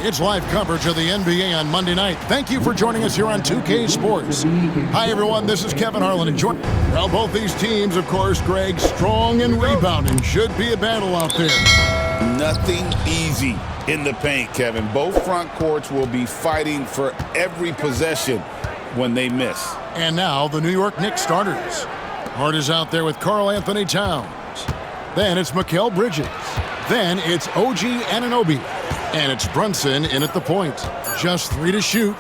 It's live coverage of the NBA on Monday night. Thank you for joining us here on 2K Sports. Hi, everyone. This is Kevin Harlan. Well, both these teams, of course, Greg, strong and rebounding. Should be a battle out there. Nothing easy in the paint, Kevin. Both front courts will be fighting for every possession when they miss. And now, the New York Knicks starters. Hart is out there with Karl Anthony Towns. Then it's Mikal Bridges. Then it's OG Anunoby. And it's Brunson in at the point. Just 3 to shoot.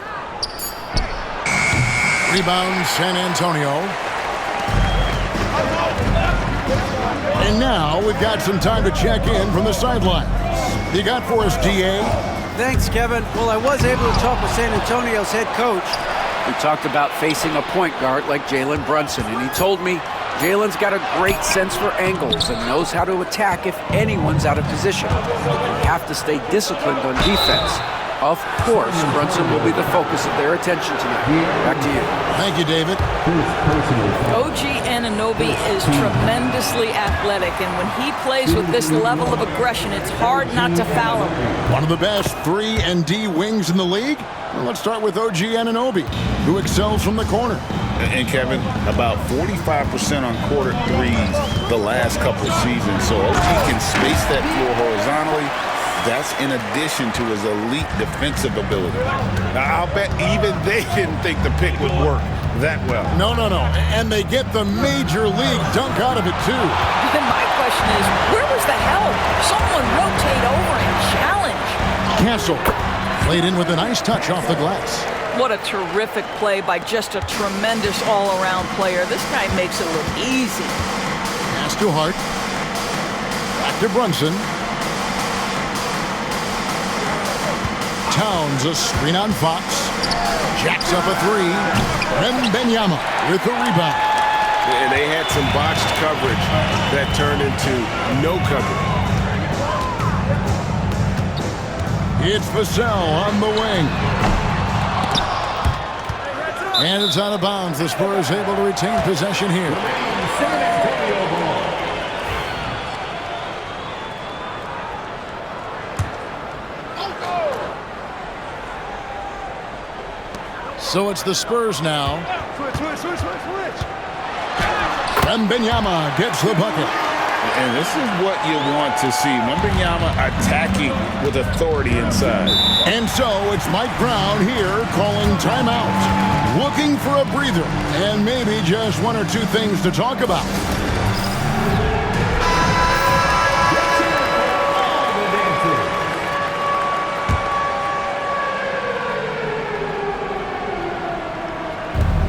Rebound, San Antonio. And now we've got some time to check in from the sidelines. You got for us, DA? Thanks, Kevin. Well, I was able to talk with San Antonio's head coach. We talked about facing a point guard like Jalen Brunson, and he told me Jalen's got a great sense for angles and knows how to attack if anyone's out of position. You have to stay disciplined on defense. Of course, Brunson will be the focus of their attention tonight. Back to you. Thank you, David. OG Anunoby is tremendously athletic, and when he plays with this level of aggression, it's hard not to foul him. One of the best 3-and-D wings in the league? Well, let's start with OG Anunoby, who excels from the corner. And Kevin, about 45% on quarter threes the last couple of seasons. So OG can space that floor horizontally. That's in addition to his elite defensive ability. Now, I'll bet even they didn't think the pick would work that well. No. And they get the major league dunk out of it, too. And my question is, where was the help? Someone rotate over and challenge. Castle played in with a nice touch off the glass. What a terrific play by just a tremendous all-around player. This guy makes it look easy. Pass to Hart. Back to Brunson. Towns, a screen on Fox. Jacks up a 3. Wembanyama with the rebound. And they had some botched coverage that turned into no coverage. It's Vassell on the wing. And it's out of bounds. The Spurs able to retain possession here. So it's the Spurs now. Switch. Wembanyama gets the bucket. And this is what you want to see. Wembanyama attacking with authority inside. And so it's Mike Brown here calling timeout. Looking for a breather. And maybe just 1 or 2 things to talk about.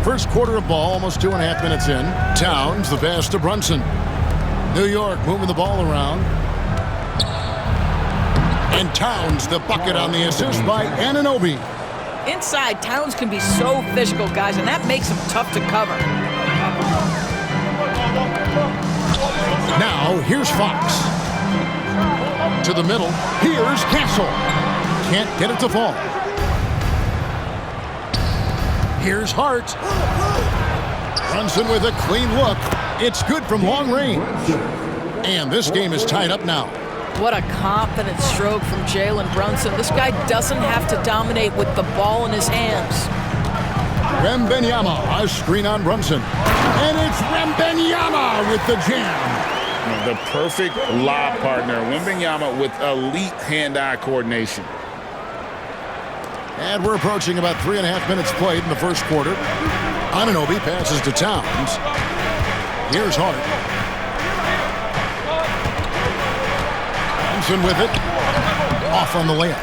First quarter of ball, almost 2.5 minutes in. Towns, the pass to Brunson. New York moving the ball around. And Towns, the bucket on the assist by Anunoby. Inside, Towns can be so physical, guys, and that makes him tough to cover. Now, here's Fox. To the middle. Here's Castle. Can't get it to fall. Here's Hart. Brunson with a clean look. It's good from long range. And this game is tied up now. What a confident stroke from Jalen Brunson. This guy doesn't have to dominate with the ball in his hands. Wembanyama, a screen on Brunson. And it's Wembanyama with the jam. The perfect lob partner. Wembanyama with elite hand-eye coordination. And we're approaching about 3.5 minutes played in the first quarter. Anunoby passes to Towns. Here's Hart. Brunson with it. Off on the layup.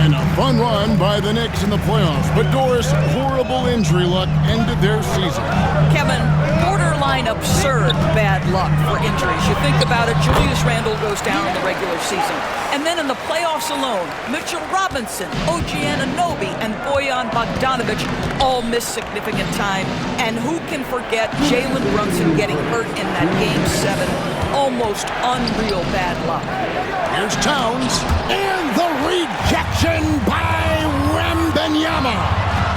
And a fun run by the Knicks in the playoffs. But Doris, horrible injury luck ended their season. Kevin, borderline absurd bad luck for injuries. You think about it, Julius Randle goes down in the regular season. And then in the playoffs alone, Mitchell Robinson, OG Anunoby, and Bojan Bogdanovic all miss significant time. And who can forget Jalen Brunson getting hurt in that Game 7? Almost unreal bad luck. Here's Towns. And the rejection by Wembanyama.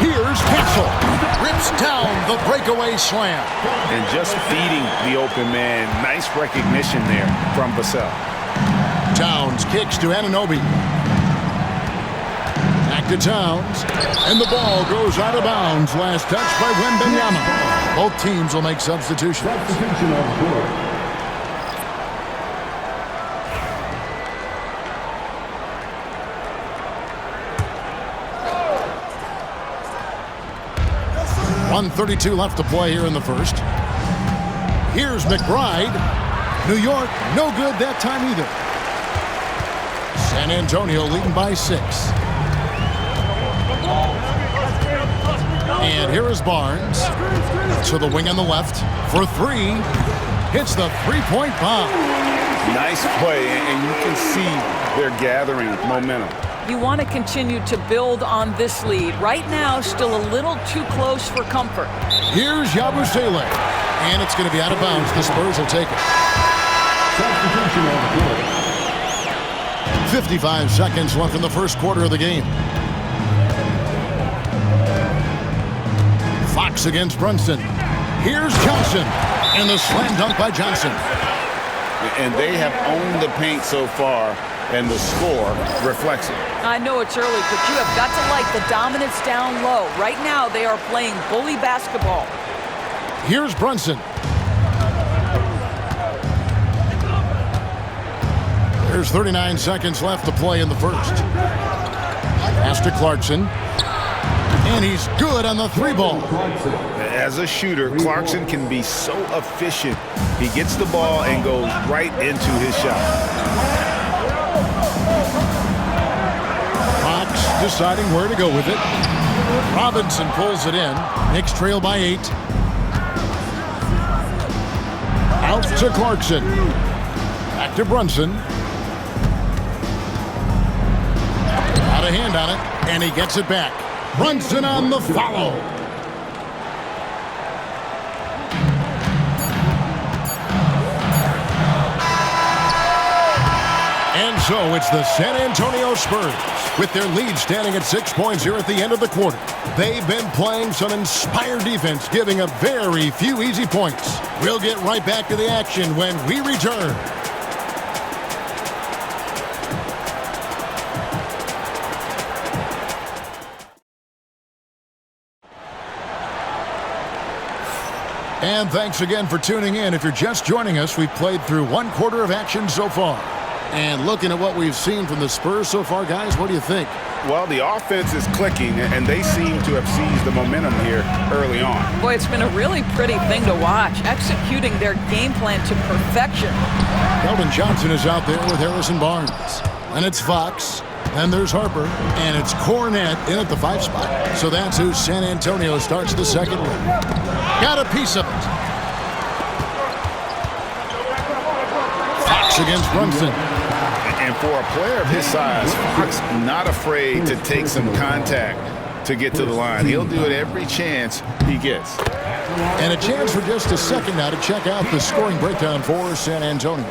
Here's Castle. Rips down the breakaway slam. And just feeding the open man. Nice recognition there from Vassell. Towns kicks to Anunoby. Back to Towns. And the ball goes out of bounds. Last touch by Wembanyama. Both teams will make substitutions. Substitution on the court. .132 left to play here in the first. Here's McBride. New York, no good that time either. San Antonio leading by 6. And here is Barnes. To the wing on the left for 3. Hits the three-point bomb. Nice play, and you can see they're gathering momentum. You want to continue to build on this lead. Right now, still a little too close for comfort. Here's Yabusele. And it's going to be out of bounds. The Spurs will take it. Substitution on the court. 55 seconds left in the first quarter of the game. Fox against Brunson. Here's Johnson. And the slam dunk by Johnson. And they have owned the paint so far, and the score reflects it. I know it's early, but you have got to like the dominance down low. Right now, they are playing bully basketball. Here's Brunson. There's 39 seconds left to play in the first. Pass to Clarkson. And he's good on the 3-ball. As a shooter, Clarkson can be so efficient. He gets the ball and goes right into his shot. Fox deciding where to go with it. Robinson pulls it in. Knicks trail by 8. Out to Clarkson. Back to Brunson. Got a hand on it, and he gets it back. Brunson on the follow. And so it's the San Antonio Spurs with their lead standing at 6 points here at the end of the quarter. They've been playing some inspired defense, giving up very few easy points. We'll get right back to the action when we return. And thanks again for tuning in. If you're just joining us, we've played through 1 quarter of action so far. And looking at what we've seen from the Spurs so far, guys, what do you think? Well, the offense is clicking, and they seem to have seized the momentum here early on. Boy, it's been a really pretty thing to watch, executing their game plan to perfection. Keldon Johnson is out there with Harrison Barnes. And it's Fox. Then there's Harper. And it's Cornette in at the 5 spot. So that's who San Antonio starts the second with. Got a piece of it. Fox against Brunson. And for a player of his size, Fox not afraid to take some contact to get to the line. He'll do it every chance he gets. And a chance for just a second now to check out the scoring breakdown for San Antonio.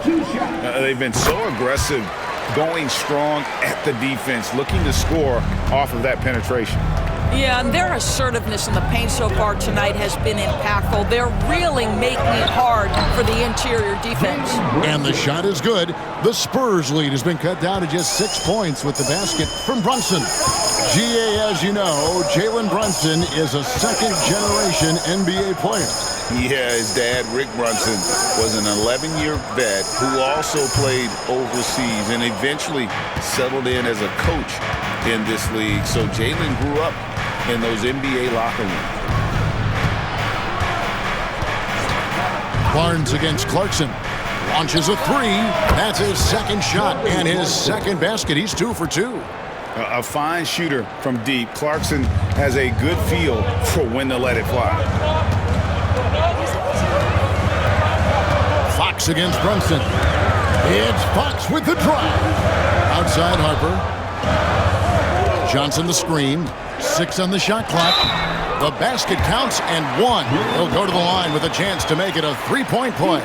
They've been so aggressive, going strong at the defense, looking to score off of that penetration. Yeah, and their assertiveness in the paint so far tonight has been impactful. They're really making it hard for the interior defense. And the shot is good. The Spurs lead has been cut down to just 6 points with the basket from Brunson. GA, as you know, Jalen Brunson is a second-generation NBA player. Yeah, his dad, Rick Brunson, was an 11-year vet who also played overseas and eventually settled in as a coach in this league. So Jalen grew up in those NBA locker rooms. Barnes against Clarkson. Launches a 3. That's his second shot and his second basket. He's 2 for 2. A fine shooter from deep. Clarkson has a good feel for when to let it fly. Fox against Brunson. It's Fox with the drive. Outside Harper. Johnson the screen. 6 on the shot clock. The basket counts and 1. He'll go to the line with a chance to make it a 3-point play.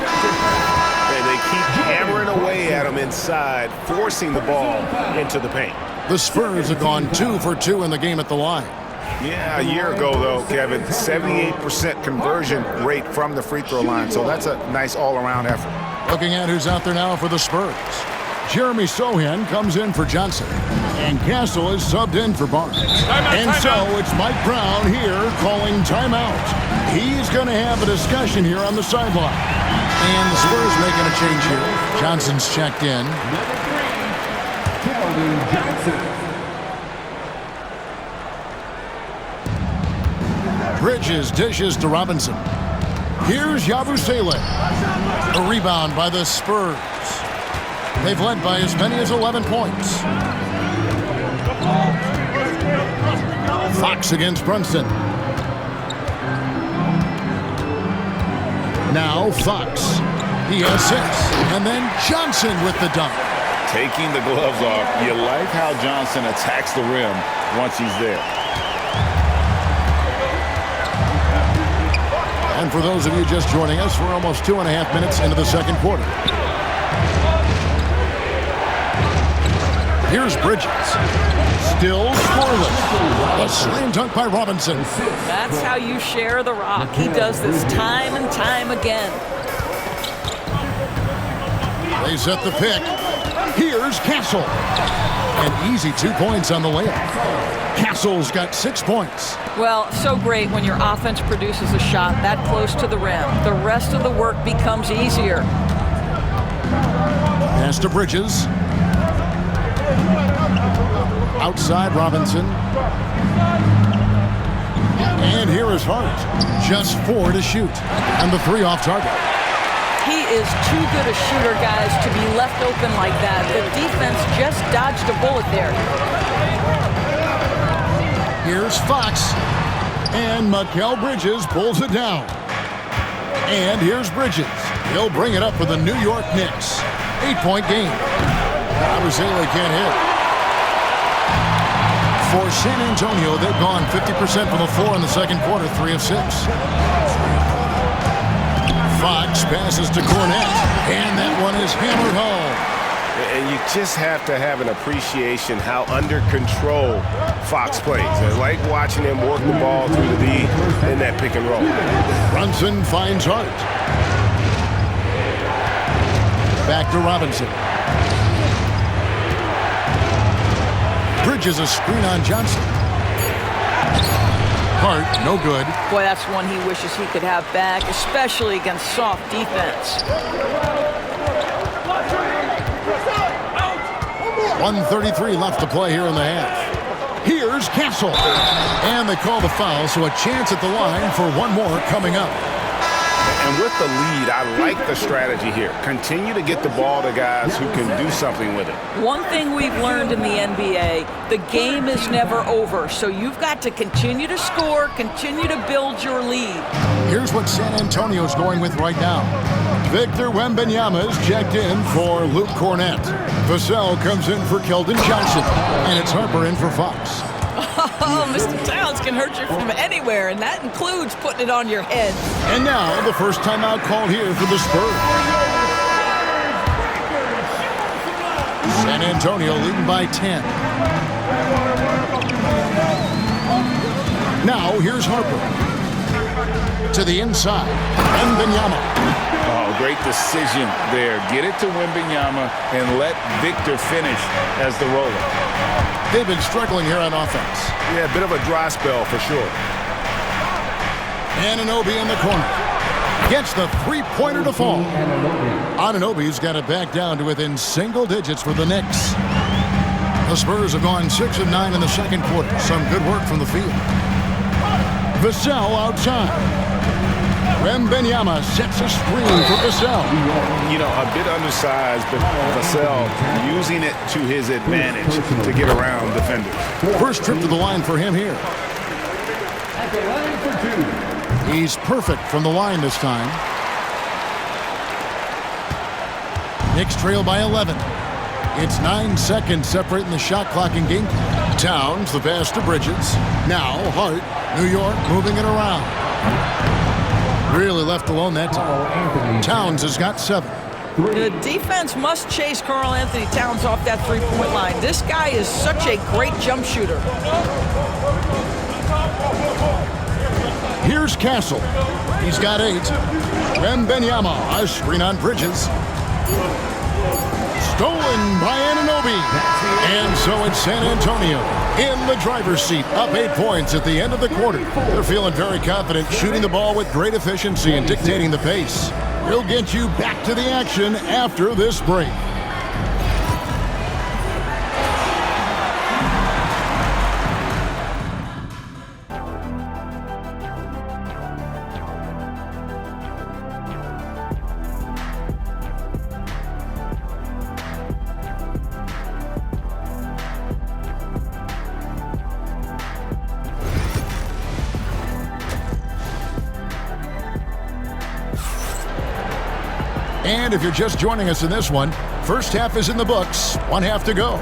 They keep hammering away at him inside, forcing the ball into the paint. The Spurs have gone 2 for 2 in the game at the line. Yeah, a year ago, though, Kevin, 78% conversion rate from the free throw line. So that's a nice all-around effort. Looking at who's out there now for the Spurs. Jeremy Sohan comes in for Johnson. And Castle is subbed in for Barnes. And so it's Mike Brown here calling timeout. He's going to have a discussion here on the sideline. And the Spurs making a change here. Johnson's checked in. Bridges dishes to Robinson. Here's Yabusele. A rebound by the Spurs. They've led by as many as 11 points. Fox against Brunson. Now Fox. He has 6. And then Johnson with the dunk. Taking the gloves off. You like how Johnson attacks the rim once he's there. And for those of you just joining us, we're almost 2.5 minutes into the second quarter. Here's Bridges. Still scoreless. A slam dunk by Robinson. That's how you share the rock. He does this time and time again. They set the pick. Here's Castle. An easy 2 points on the layup. Castle's got 6 points. Well, so great when your offense produces a shot that close to the rim. The rest of the work becomes easier. Pass to Bridges. Outside Robinson. And here is Hart. Just 4 to shoot. And the 3 off target. He is too good a shooter, guys, to be left open like that. The defense just dodged a bullet there. Here's Fox. And Mikal Bridges pulls it down. And here's Bridges. He'll bring it up for the New York Knicks. 8-point game. Yabusele can't hit. For San Antonio, they've gone 50% from the floor in the second quarter, 3 of 6. Fox passes to Cornette, and that one is hammered home. And you just have to have an appreciation how under control Fox plays. I like watching him work the ball through the D in that pick and roll. Brunson finds Hart. Back to Robinson. Bridges a screen on Johnson. Hart, no good. Boy, that's one he wishes he could have back, especially against soft defense. 1:33 left to play here in the half. Here's Castle. And they call the foul, so a chance at the line for one more coming up. And with the lead, I like the strategy here. Continue to get the ball to guys who can do something with it. One thing we've learned in the NBA, the game is never over, so you've got to continue to score, continue to build your lead. Here's what San Antonio's going with right now. Victor Wembanyama is checked in for Luke Cornette. Vassell comes in for Keldon Johnson, and it's Harper in for Fox. Oh, Mr. Towns can hurt you from anywhere, and that includes putting it on your head. And now the first timeout called here for the Spurs. San Antonio leading by 10. Now here's Harper. To the inside. Wembanyama. Oh, great decision there. Get it to Wembanyama and let Victor finish as the roller. They've been struggling here on offense. Yeah, a bit of a dry spell for sure. Anunoby in the corner. Gets the three-pointer to fall. Anunoby's got it back down to within single digits for the Knicks. The Spurs have gone 6 of 9 in the second quarter. Some good work from the field. Vassell outside. Wembanyama sets a screen for Vassell. You know, a bit undersized, but Vassell using it to his advantage to get around defenders. First trip to the line for him here. He's perfect from the line this time. Knicks trail by 11. It's 9 seconds separating the shot clock and game clock. Towns, the pass to Bridges. Now Hart, New York moving it around. Really left alone that time. Towns has got 7. The defense must chase Karl Anthony Towns off that three-point line. This guy is such a great jump shooter. Here's Castle. He's got 8. Wembanyama, a screen on Bridges. stolen by Anunoby. And so it's San Antonio in the driver's seat, up 8 points at the end of the quarter. They're feeling very confident, shooting the ball with great efficiency and dictating the pace. We'll get you back to the action after this break. And if you're just joining us in this one, first half is in the books, one half to go.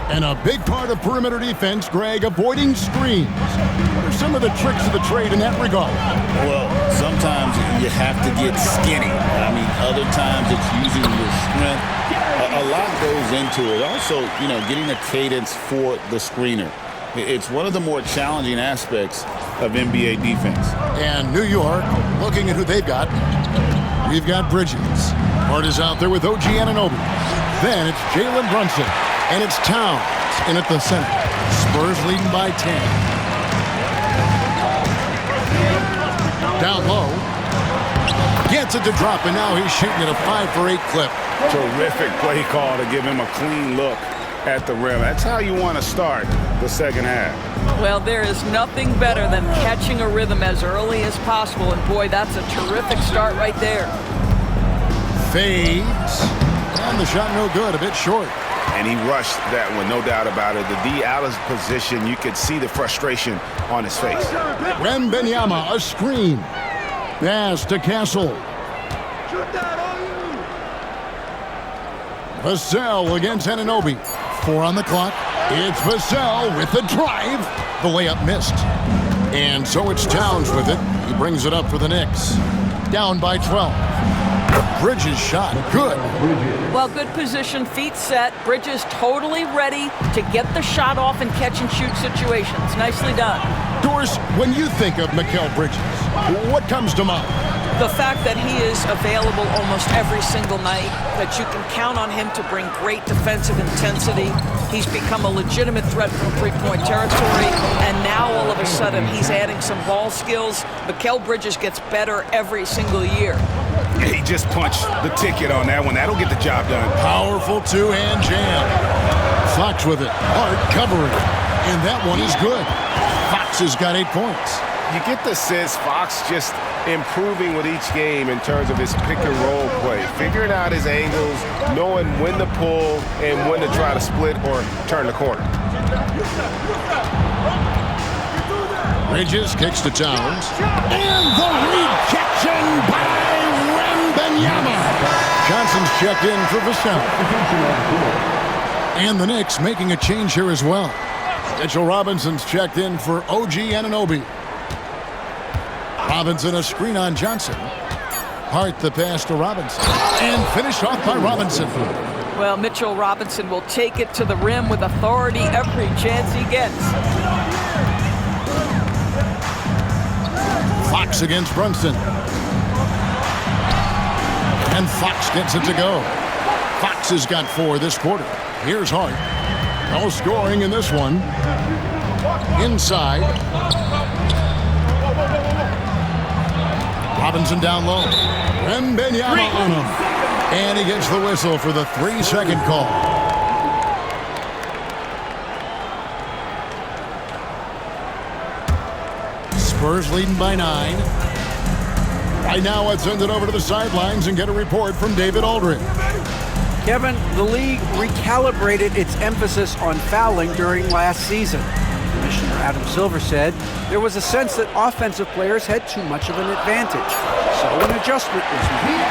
And a big part of perimeter defense, Greg, avoiding screens. What are some of the tricks of the trade in that regard? Well, sometimes you have to get skinny. I mean, other times it's using your strength. A lot goes into it. Also, getting a cadence for the screener. It's one of the more challenging aspects of NBA defense. And New York, looking at who they've got. We've got Bridges. Hart is out there with OG Anunoby. Then it's Jalen Brunson. And it's Towns in at the center. Spurs leading by 10. Down low. Gets it to drop, and now he's shooting at a 5-for-8 clip. Terrific play call to give him a clean look at the rim. That's how you want to start the second half. Well, there is nothing better than catching a rhythm as early as possible, and boy, that's a terrific start right there. Fades. And the shot no good, a bit short. And he rushed that one, no doubt about it. The D out of position, you could see the frustration on his face. Wembanyama, a screen. Pass to Castle. Vassell against Anunoby. 4 on the clock. It's Vassell with the drive. The layup missed. And so it's Towns with it. He brings it up for the Knicks. Down by 12. Bridges shot. Good. Well, good position, feet set. Bridges totally ready to get the shot off in catch-and-shoot situations. Nicely done. Doris, when you think of Mikal Bridges, what comes to mind? The fact that he is available almost every single night, that you can count on him to bring great defensive intensity. He's become a legitimate threat from three-point territory, and now all of a sudden he's adding some ball skills. Mikal Bridges gets better every single year. He just punched the ticket on that one. That'll get the job done. Powerful two-hand jam. Fox with it. Hart covering. And that one is good. Fox has got 8 points. You get the sense Fox just improving with each game in terms of his pick-and-roll play. Figuring out his angles, knowing when to pull and when to try to split or turn the corner. Bridges kicks to Towns. And the rejection by Wembanyama. Johnson's checked in for Vassell. And the Knicks making a change here as well. Mitchell Robinson's checked in for OG Anunoby. Robinson a screen on Johnson. Hart the pass to Robinson. And finished off by Robinson. Well, Mitchell Robinson will take it to the rim with authority every chance he gets. Fox against Brunson. And Fox gets it to go. Fox has got 4 this quarter. Here's Hart. No scoring in this one. Inside. Robinson down low. Wembanyama on him. And he gets the whistle for the 3-second call. Spurs leading by 9. Right now, let's send it over to the sidelines and get a report from David Aldridge. Kevin, the league recalibrated its emphasis on fouling during last season. Commissioner Adam Silver said there was a sense that offensive players had too much of an advantage. So an adjustment was made.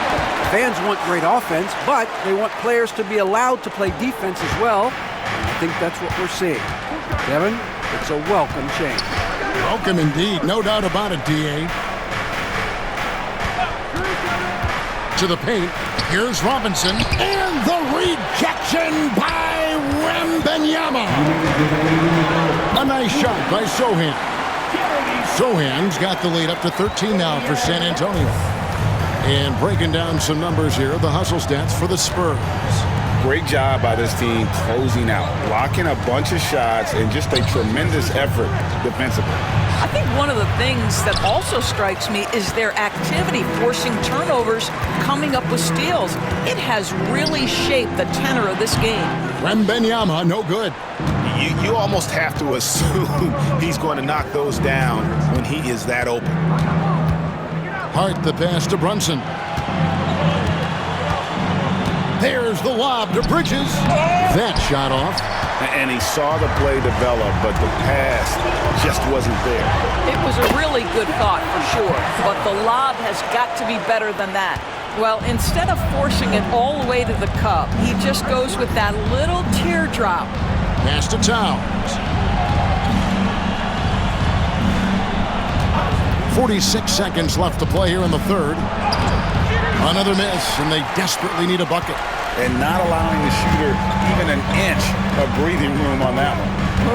Fans want great offense, but they want players to be allowed to play defense as well. I think that's what we're seeing. Kevin, it's a welcome change. Welcome indeed. No doubt about it, D.A. To the paint. Here's Robinson. And the rejection by Wembanyama. A nice shot by Sohan. Sohan's got the lead up to 13 now for San Antonio. And breaking down some numbers here, the hustle stats for the Spurs. Great job by this team closing out, blocking a bunch of shots, and just a tremendous effort defensively. I think one of the things that also strikes me is their activity forcing turnovers, coming up with steals. It has really shaped the tenor of this game. Wembanyama, no good. You almost have to assume he's going to knock those down when he is that open. Hart the pass to Brunson. There's the lob to Bridges. That shot off. And he saw the play develop, but the pass just wasn't there. It was a really good thought for sure, but the lob has got to be better than that. Well, instead of forcing it all the way to the cup, he just goes with that little teardrop. Pass to Towns. 46 seconds left to play here in the third. Another miss, and they desperately need a bucket. And not allowing the shooter even an inch of breathing room on that one.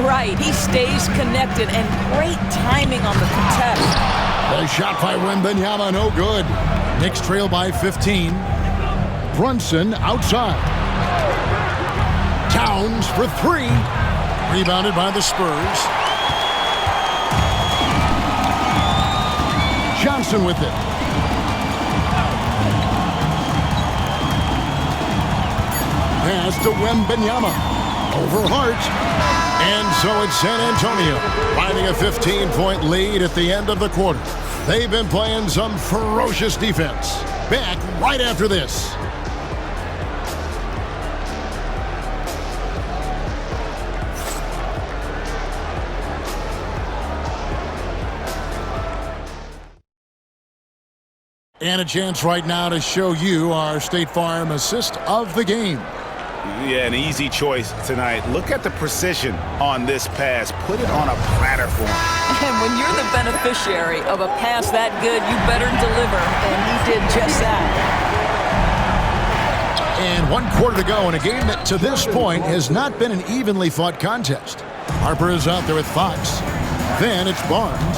Right, he stays connected, and great timing on the contest. The shot by Wembanyama, no good. Knicks trail by 15. Brunson outside. Towns for three. Rebounded by the Spurs. Johnson with it. Pass to Wembanyama. Over Hart. And so it's San Antonio, finding a 15-point lead at the end of the quarter. They've been playing some ferocious defense. Back right after this. And a chance right now to show you our State Farm assist of the game. Yeah, an easy choice tonight. Look at the precision on this pass. Put it on a platter for him. And when you're the beneficiary of a pass that good, you better deliver, and he did just that. And 1 quarter to go in a game that to this point has not been an evenly fought contest. Harper is out there with Fox. Then it's Barnes.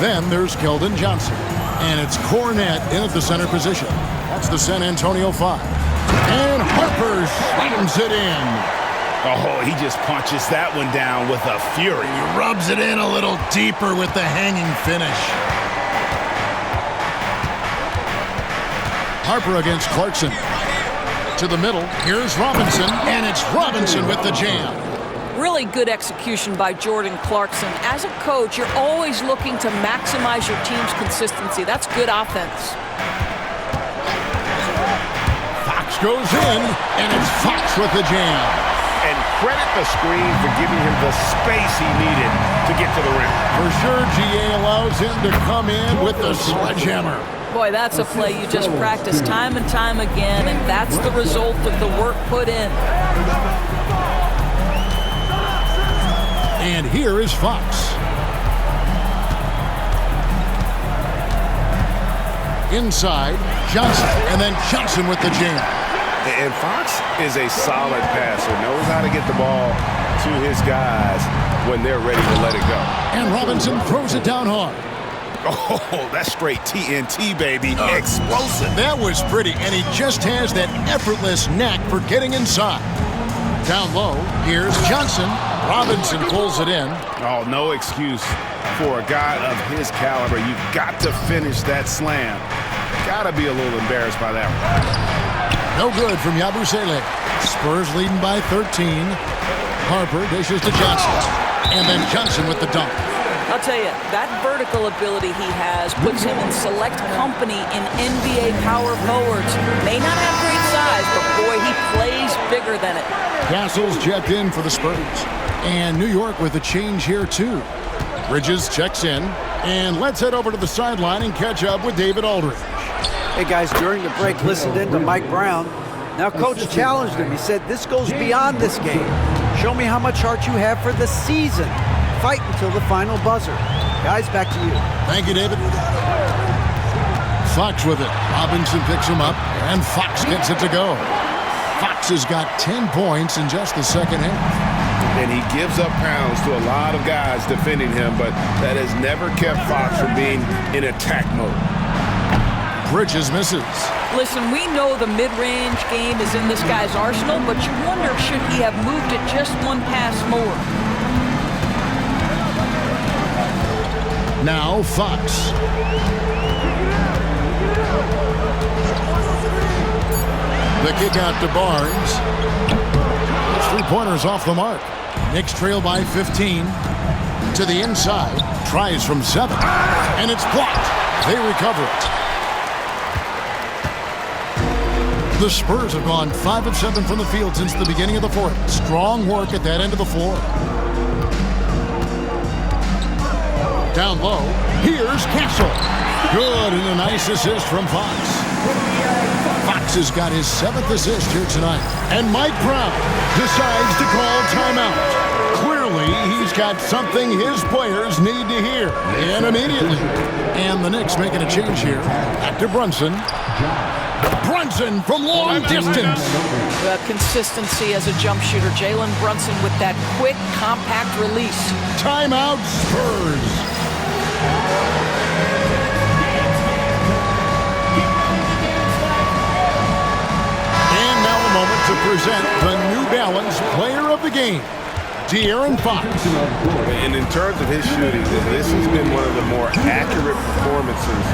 Then there's Keldon Johnson. And it's Cornette in at the center position. That's the San Antonio 5. And Harper slams it in. Oh, he just punches that one down with a fury. He rubs it in a little deeper with the hanging finish. Harper against Clarkson. To the middle, here's Robinson, and it's Robinson with the jam. Really good execution by Jordan Clarkson. As a coach, you're always looking to maximize your team's consistency. That's good offense. Fox goes in, and it's Fox with the jam. And credit the screen for giving him the space he needed to get to the rim. For sure, GA allows him to come in with the sledgehammer. Boy, that's a play you just practice time and time again, and that's the result of the work put in. And here is Fox. Inside, Johnson, and then Johnson with the jam. And Fox is a solid passer, knows how to get the ball to his guys when they're ready to let it go. And Robinson throws it down hard. Oh, that's straight TNT, baby. Explosive. That was pretty, and he just has that effortless knack for getting inside. Down low, here's Johnson. Robinson pulls it in. Oh, no excuse for a guy of his caliber. You've got to finish that slam. Got to be a little embarrassed by that one. No good from Yabusele. Spurs leading by 13. Harper dishes to Johnson. And then Johnson with the dunk. I'll tell you, that vertical ability he has puts him in select company in NBA power forwards. May not have great size, but boy, he plays bigger than it. Castles checked in for the Spurs. And New York with a change here, too. Bridges checks in. And let's head over to the sideline and catch up with David Aldridge. Hey, guys, during the break, listened in to Mike Brown. Now, Coach challenged him. He said, this goes beyond this game. Show me how much heart you have for the season. Fight until the final buzzer. Guys, back to you. Thank you, David. Fox with it. Robinson picks him up, and Fox gets it to go. Fox has got 10 points in just the second half. And he gives up pounds to a lot of guys defending him, but that has never kept Fox from being in attack mode. Bridges misses. Listen, we know the mid-range game is in this guy's arsenal, but you wonder should he have moved it just one pass more. Now Fox. The kick out to Barnes. Those three-pointers off the mark. Knicks trail by 15. To the inside. Tries from 7. And it's blocked. They recover it. The Spurs have gone 5 of 7 from the field since the beginning of the fourth. Strong work at that end of the floor. Down low. Here's Castle. Good, and a nice assist from Fox. Fox has got his 7th assist here tonight. And Mike Brown decides to call timeout. Clearly, he's got something his players need to hear. And immediately. And the Knicks making a change here. Back to Brunson. Brunson from long distance. Consistency as a jump shooter. Jalen Brunson with that quick, compact release. Timeout, Spurs. And now a moment to present the New Balance Player of the Game, De'Aaron Fox. And in terms of his shooting, this has been one of the more accurate performances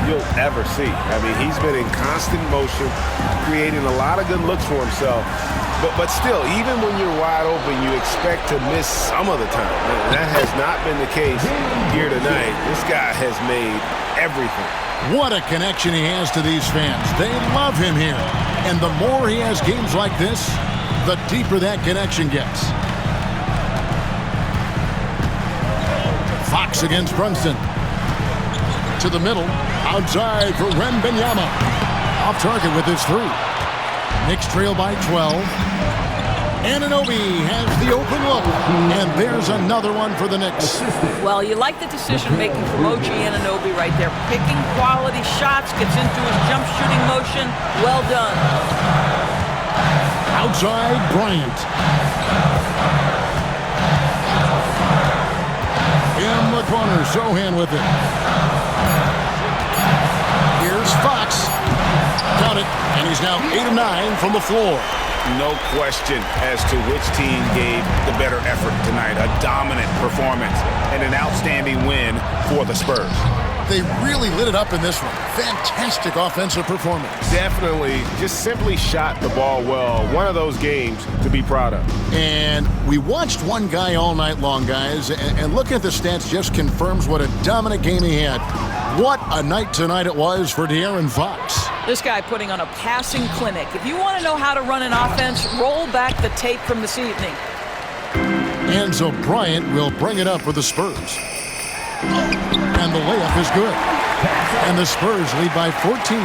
you'll ever see. I mean, he's been in constant motion, creating a lot of good looks for himself. But still, even when you're wide open, you expect to miss some of the time. And that has not been the case here tonight. This guy has made everything. What a connection he has to these fans. They love him here. And the more he has games like this, the deeper that connection gets. Fox against Brunson. To the middle. Outside for Wembanyama. Off target with his 3. Knicks trail by 12. Anunoby has the open look. And there's another one for the Knicks. Well, you like the decision-making from OG Anunoby right there. Picking quality shots, gets into his jump shooting motion. Well done. Outside, Bryant. In the corner, Sohan with it. Here's Fox. Count it, and he's now 8 of 9 from the floor. No question as to which team gave the better effort tonight. A dominant performance and an outstanding win for the Spurs. They really lit it up in this one. Fantastic offensive performance. Definitely just simply shot the ball well. One of those games to be proud of. And we watched one guy all night long, guys, and looking at the stats just confirms what a dominant game he had. What a night tonight it was for De'Aaron Fox. This guy putting on a passing clinic. If you want to know how to run an offense, roll back the tape from this evening. And so Bryant will bring it up for the Spurs. And the layup is good. And the Spurs lead by 14.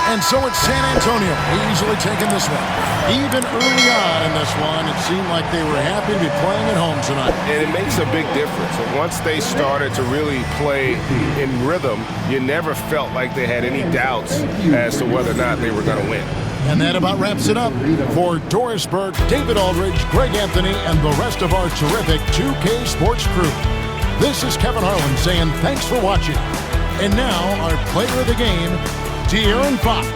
And so it's San Antonio easily taking this one. Even early on in this one, it seemed like they were happy to be playing at home tonight. And it makes a big difference. And once they started to really play in rhythm, you never felt like they had any doubts as to whether or not they were going to win. And that about wraps it up. For Doris Burke, David Aldridge, Greg Anthony, and the rest of our terrific 2K Sports crew, this is Kevin Harlan saying thanks for watching. And now, our player of the game, De'Aaron Fox.